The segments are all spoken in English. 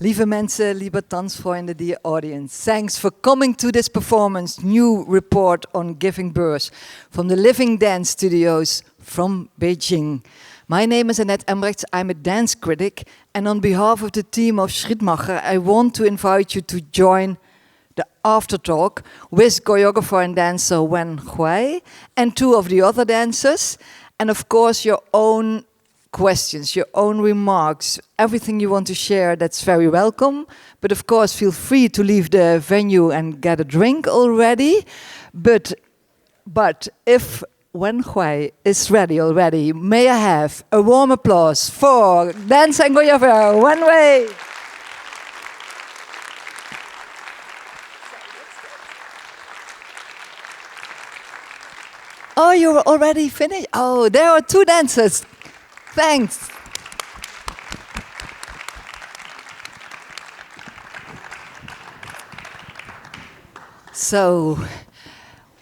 Lieve mensen, lieve Tanzfreunde, dear audience, thanks for coming to this performance, new report on giving birth from the Living Dance Studios from Beijing. My name is Annette Embrechts, I'm a dance critic, and on behalf of the team of Schrittmacher, I want to invite you to join the aftertalk with choreographer and dancer Wen Hui and two of the other dancers, and of course your own questions, your own remarks, everything you want to share, that's very welcome. But of course, feel free to leave the venue and get a drink already. But if Wen Hui is ready already, may I have a warm applause for dance and choreographer Wen Hui. Oh, you're already finished? Oh, there are two dancers. Thanks. So,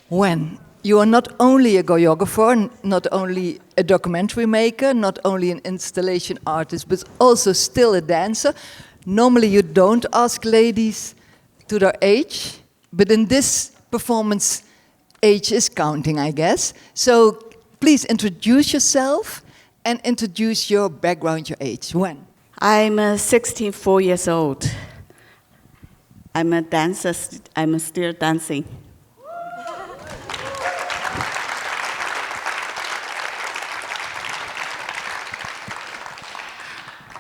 Wen, you are not only a choreographer, not only a documentary maker, not only an installation artist, but also still a dancer. Normally you don't ask ladies to their age, but in this performance, age is counting, I guess. So please introduce yourself and introduce your background, your age. When? I'm 64 years old. I'm a dancer. I'm still dancing.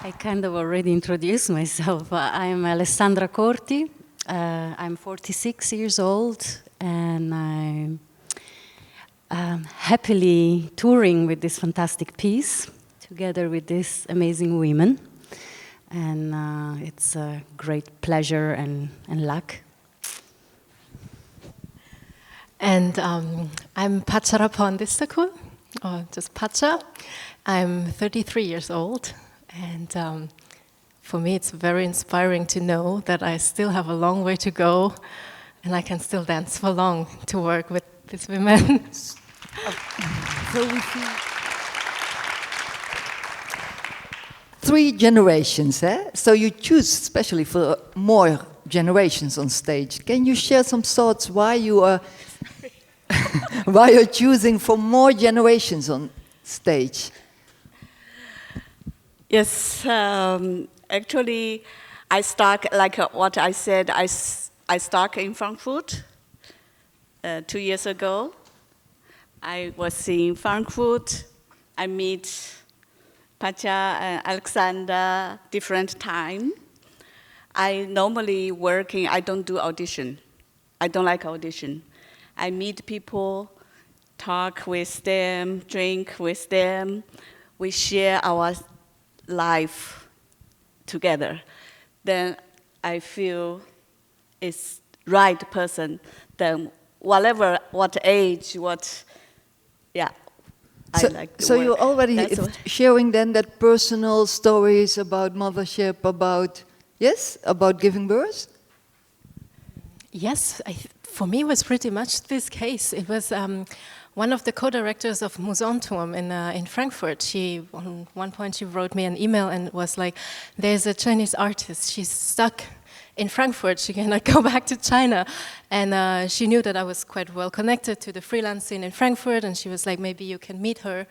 I kind of already introduced myself. I'm Alessandra Corti. I'm 46 years old, and I'm happily touring with this fantastic piece together with these amazing women. And it's a great pleasure and luck. And I'm Pacha Pondistakul, or just Pacha. I'm 33 years old, and for me it's very inspiring to know that I still have a long way to go, and I can still dance for long to work with these women. So we see 3 generations, eh? So you choose especially for more generations on stage. Can you share some thoughts why you are why you're choosing for more generations on stage? Yes, actually, I start like what I said. I started in Frankfurt 2 years ago. I was in Frankfurt. I meet Pacha and Alexander different time. I normally working. I don't do audition. I don't like audition. I meet people, talk with them, drink with them. We share our life together. Then I feel it's right person. Then whatever, what age, what, yeah. So, I like the so work. you're already sharing then that personal stories about mothership, about, yes, about giving birth? Yes, for me it was pretty much this case. It was one of the co-directors of Museumturm in Frankfurt. She, on one point, she wrote me an email and was like, "There's a Chinese artist. She's stuck in Frankfurt. She cannot go back to China." And she knew that I was quite well connected to the freelance scene in Frankfurt, and she was like, "Maybe you can meet her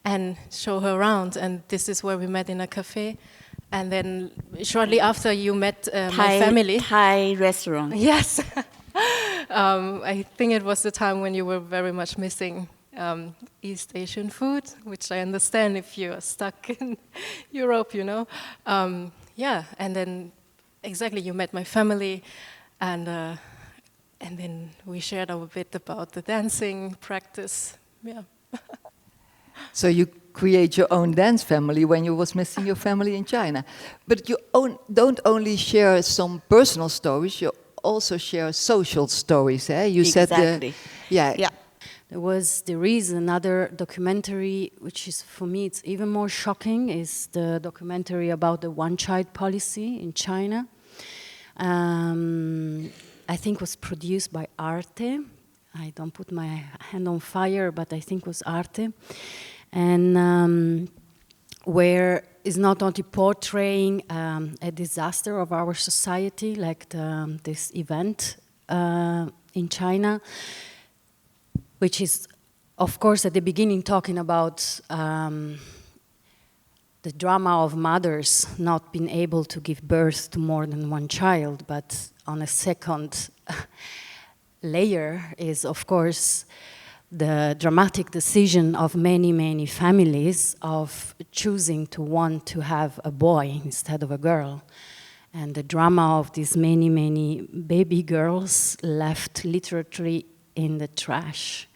and show her around." And this is where we met in a cafe. And then shortly after, you met my family. Thai restaurant. Yes. I think it was the time when you were very much missing East Asian food, which I understand if you're stuck in Europe, you know. Yeah, and then exactly you met my family, and then we shared a bit about the dancing practice. Yeah. So you create your own dance family when you was missing your family in China. But you don't only share some personal stories, you also share social stories. Eh? You Exactly. said, yeah. There is another documentary, which is, for me, it's even more shocking, is the documentary about the one-child policy in China. I think was produced by Arte. I don't put my hand on fire, but I think it was Arte. And where is not only portraying a disaster of our society, like this event in China, which is, of course, at the beginning talking about the drama of mothers not being able to give birth to more than one child, but on a second layer is, of course, the dramatic decision of many, many families of choosing to want to have a boy instead of a girl. And the drama of these many, many baby girls left literally in the trash.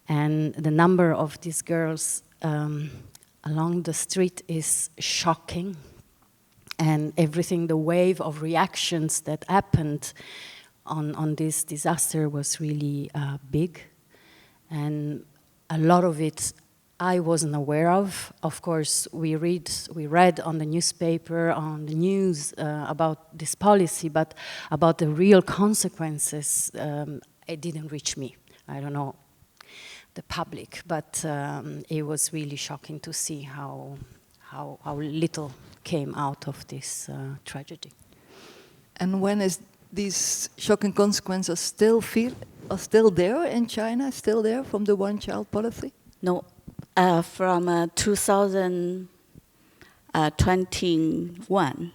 And the number of these girls along the street is shocking. And everything, the wave of reactions that happened on this disaster was really big. And a lot of it I wasn't aware of. Of course, we read on the newspaper, on the news about this policy, but about the real consequences, it didn't reach me. I don't know the public, but it was really shocking to see how little came out of this tragedy. And when is these shocking consequences still there in China, still there from the one-child policy? No, from 2021.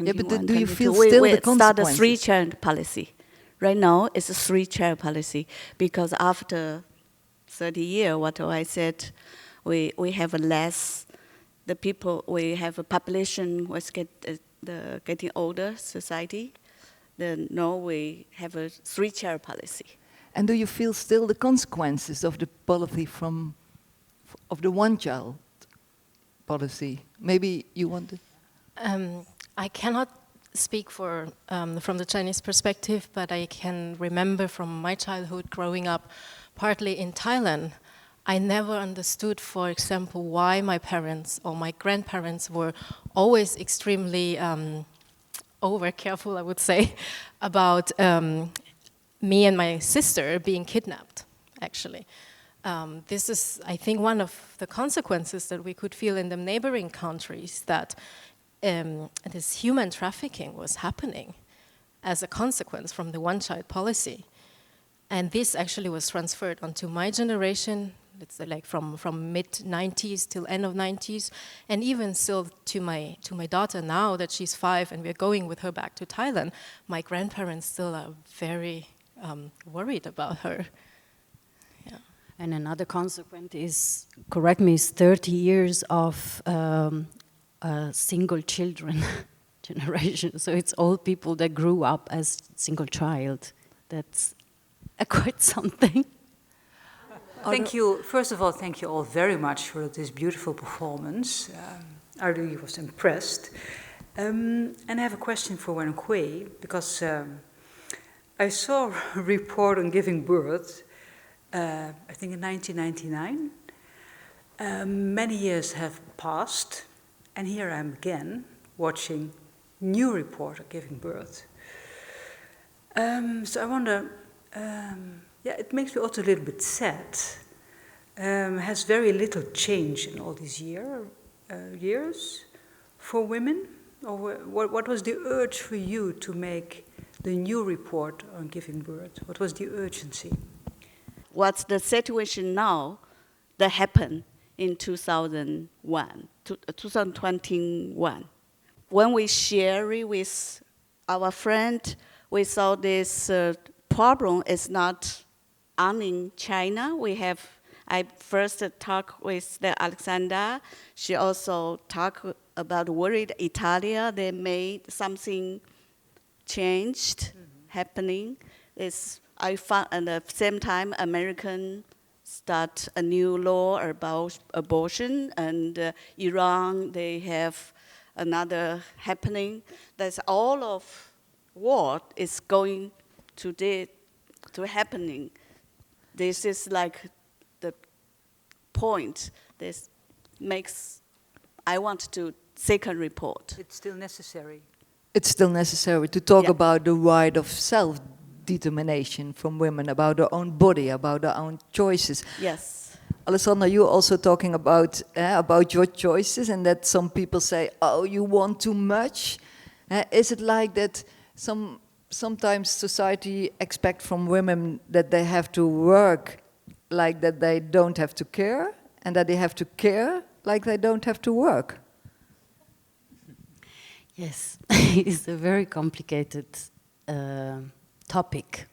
Yeah, but do you feel we still the start a consequences? three-child policy. Right now, it's a three-child policy because after 30 years, what I said, we have less. The people, we have a population was getting older society. Then now we have a three-child policy. And do you feel still the consequences of the policy of the one-child policy? Maybe you want to. I cannot speak for from the Chinese perspective, but I can remember from my childhood growing up, partly in Thailand, I never understood, for example, why my parents or my grandparents were always extremely over careful, I would say, about me and my sister being kidnapped, actually. This is, I think, one of the consequences that we could feel in the neighboring countries, that this human trafficking was happening as a consequence from the one-child policy. And this actually was transferred onto my generation, let's say like from mid-90s till end of 90s, and even still to my daughter now that she's 5 and we're going with her back to Thailand. My grandparents still are very worried about her. Yeah. And another consequence is, correct me, is 30 years of single children generation. So it's all people that grew up as single child. That's quite something. Thank you. First of all, thank you all very much for this beautiful performance. I really was impressed. And I have a question for Wen Hui, because I saw a report on giving birth, I think in 1999. Many years have passed, and here I am again watching new report on giving birth. So I wonder, it makes me also a little bit sad. Has very little change in all these years for women? Or what was the urge for you to make the new report on giving birth? What was the urgency? What's the situation now that happened in 2021? When we share it with our friend, we saw this problem is not only in China. I first talked with Alexandra. She also talked about worried Italy. They made something changed happening. I found at the same time American start a new law about abortion, and Iran, they have another happening. That's all of what is going to happening. This is like the point. This makes, I want to second report. It's still necessary. It's still necessary to talk about the right of self-determination from women, about their own body, about their own choices. Yes. Alessandra, you're also talking about your choices, and that some people say, "Oh, you want too much." Is it like that? Sometimes society expect from women that they have to work like that they don't have to care, and that they have to care like they don't have to work. Yes, it's a very complicated topic.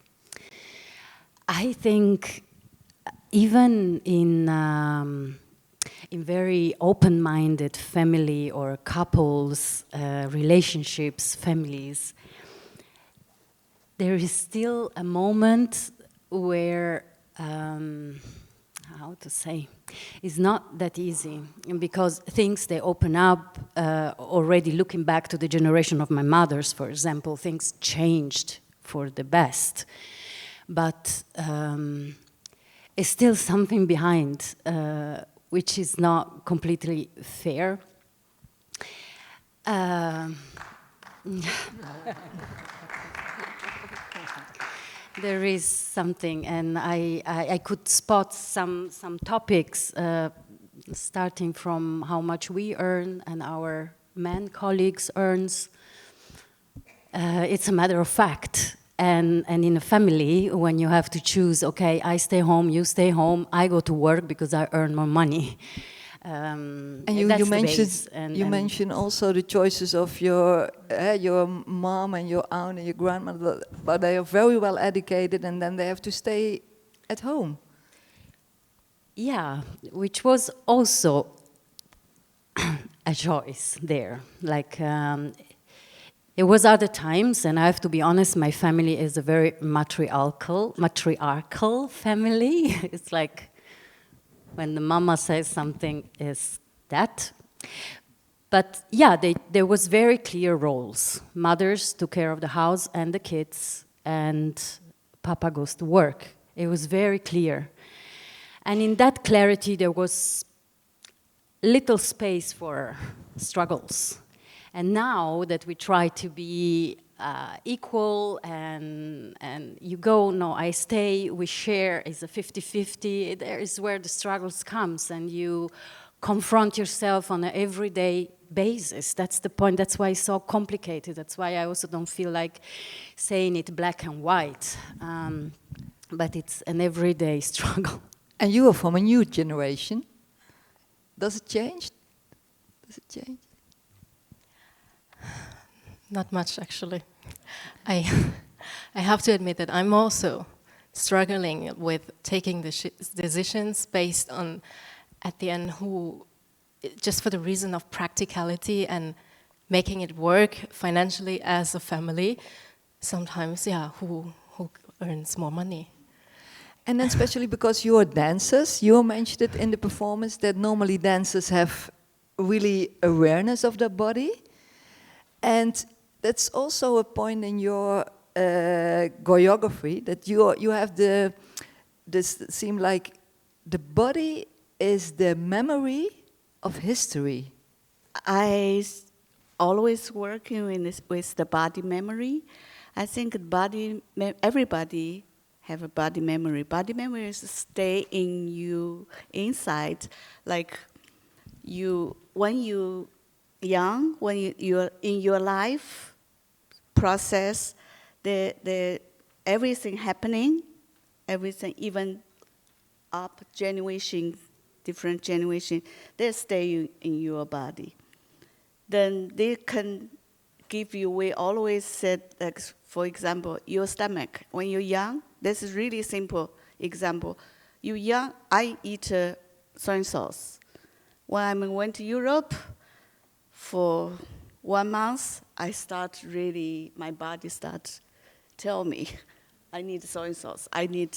I think even in very open-minded family or couples, relationships, families, there is still a moment where, how to say, it's not that easy, because things, they open up. Already looking back to the generation of my mothers, for example, things changed for the best. But it's still something behind, which is not completely fair. There is something, and I could spot some topics, starting from how much we earn and our men colleagues earns. It's a matter of fact. And in a family, when you have to choose, okay, I stay home, you stay home, I go to work because I earn more money. And you mentioned also the choices of your mom and your aunt and your grandmother, but they are very well educated, and then they have to stay at home. Yeah, which was also a choice there. Like, it was other times, and I have to be honest, my family is a very matriarchal family. It's like, when the mama says something, is that. But yeah, there was very clear roles. Mothers took care of the house and the kids, and Papa goes to work. It was very clear. And in that clarity, there was little space for struggles. And now that we try to be equal, and you go, no, I stay, we share, is a 50-50, there is where the struggles comes, and you confront yourself on an everyday basis. That's the point. That's why it's so complicated. That's why I also don't feel like saying it black and white. But it's an everyday struggle. And you are from a new generation. Does it change? Does it change? Not much, actually. I have to admit that I'm also struggling with taking the decisions based on, at the end, just for the reason of practicality and making it work financially as a family. Sometimes, yeah, who earns more money? And then especially because you are dancers, you mentioned it in the performance that normally dancers have really awareness of their body. And that's also a point in your choreography, that you have this seem like the body is the memory of history. I always working with the body memory. I think everybody have a body memory. Body memories stay in you inside, like when you young, when you're in your life process, the everything happening, everything, even up generation, different generation, they stay in your body. Then they can give you, we always said, like, for example, your stomach. When you're young, this is really simple example. You're young, I eat soy sauce. When I went to Europe, for 1 month, my body starts tell me, I need soy sauce, I need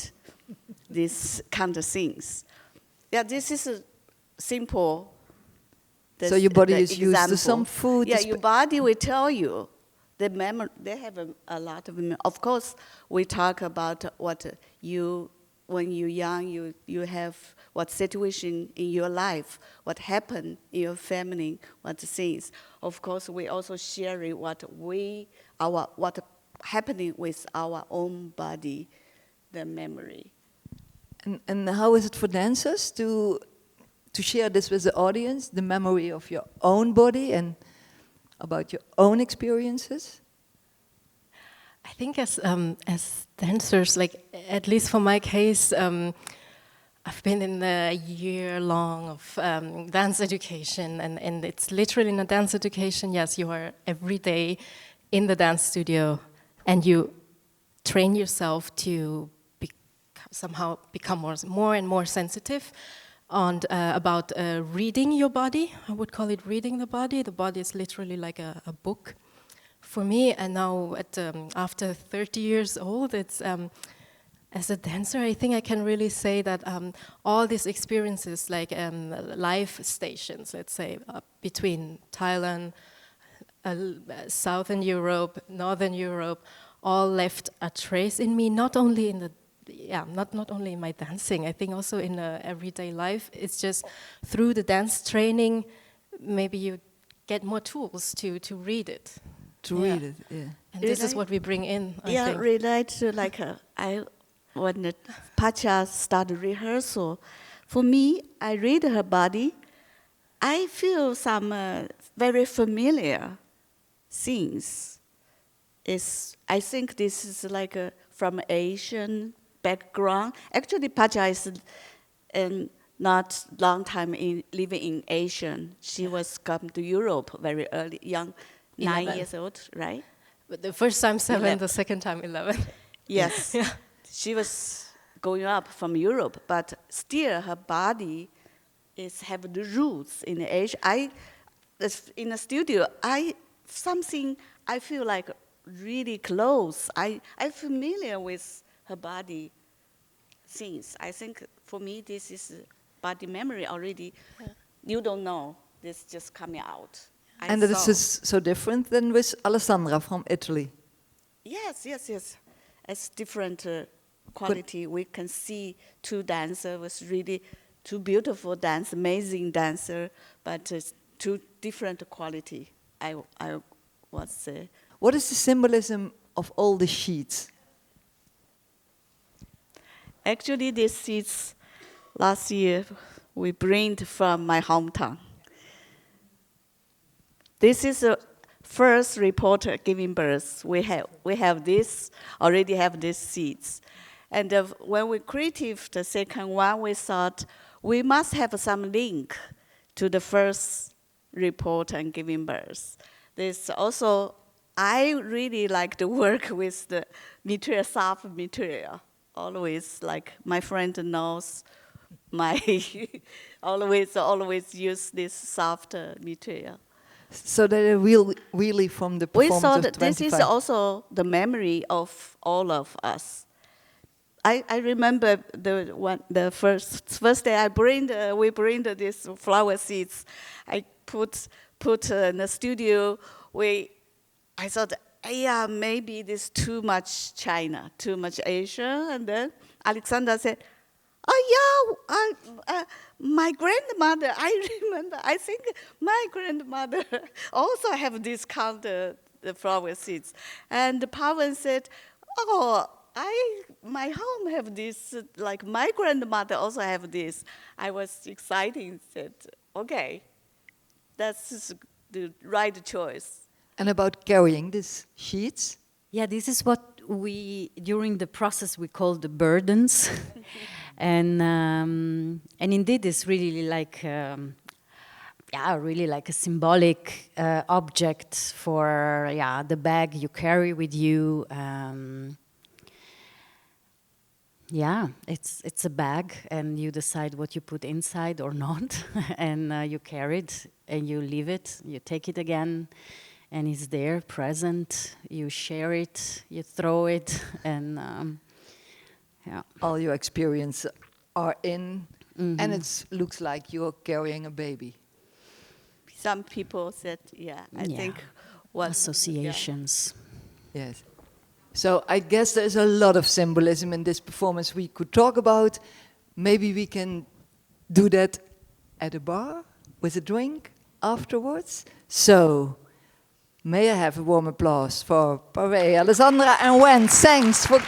this kind of things. Yeah, this is a simple. So your body is used to some food. Yeah, your body will tell you. The memory, they have a lot of memory. Of course, we talk about what when you're young, you have what situation in your life, what happened in your family, what things. Of course, we also share what happening with our own body, the memory. And how is it for dancers to share this with the audience, the memory of your own body and about your own experiences? I think as dancers, like at least for my case, I've been in a year long of dance education, and it's literally in a dance education. Yes, you are every day in the dance studio, and you train yourself to somehow become more and more sensitive on about reading your body. I would call it reading the body. The body is literally like a book for me. And now, after 30 years old, it's as a dancer, I think I can really say that all these experiences, like live stations, let's say, between Thailand, Southern Europe, Northern Europe, all left a trace in me, not only in the not only in my dancing, I think also in everyday life. It's just through the dance training, maybe you get more tools to read it. Read it, yeah. And this is what we bring in, I think. Relate to when the Pacha started rehearsal, for me, I read her body, I feel some very familiar things. I think this is like from Asian background. Actually, Pacha is not long time living in Asia. She was come to Europe very early, young, 9 years old, right? But the first time 7, 11. the second time 11. Yes. Yeah. She was going up from Europe, but still her body have the roots in Asia. In the studio, I feel like really close. I'm familiar with her body things. I think for me this is body memory already. Yeah. You don't know. This just coming out. And this is so different than with Alessandra from Italy. Yes. It's different quality. We can see two dancers was really two beautiful dance, amazing dancer, but it's two different quality. I would say. What is the symbolism of all the sheets? Actually, these seeds last year we bring from my hometown. This is the first reporter giving birth. We have this already have these seeds, and when we created the second one, we thought we must have some link to the first reporter and giving birth. This also, I really like to work with the material, soft material. Always, like my friend knows, always use this soft material. So they're really from the performance We thought of that this is also the memory of all of us. I remember the first day we bring these flower seeds. I put in the studio. I thought, maybe this too much China, too much Asia, and then Alexandra said, my grandmother, I remember, I think my grandmother also have this kind of the flower seeds. And Pawan said, my home have this, like my grandmother also have this. I was excited, said, okay, that's the right choice. And about carrying these sheets? Yeah, this is what during the process we call the burdens. And indeed it's really like, really like a symbolic object for, the bag you carry with you. It's a bag, and you decide what you put inside or not, and you carry it, and you leave it, you take it again, and it's there, present, you share it, you throw it, and all your experience are in, and it looks like you're carrying a baby. Some people said, I think what associations. Yes. So I guess there's a lot of symbolism in this performance we could talk about. Maybe we can do that at a bar with a drink afterwards. So may I have a warm applause for Pave, Alessandra and Wen. Thanks for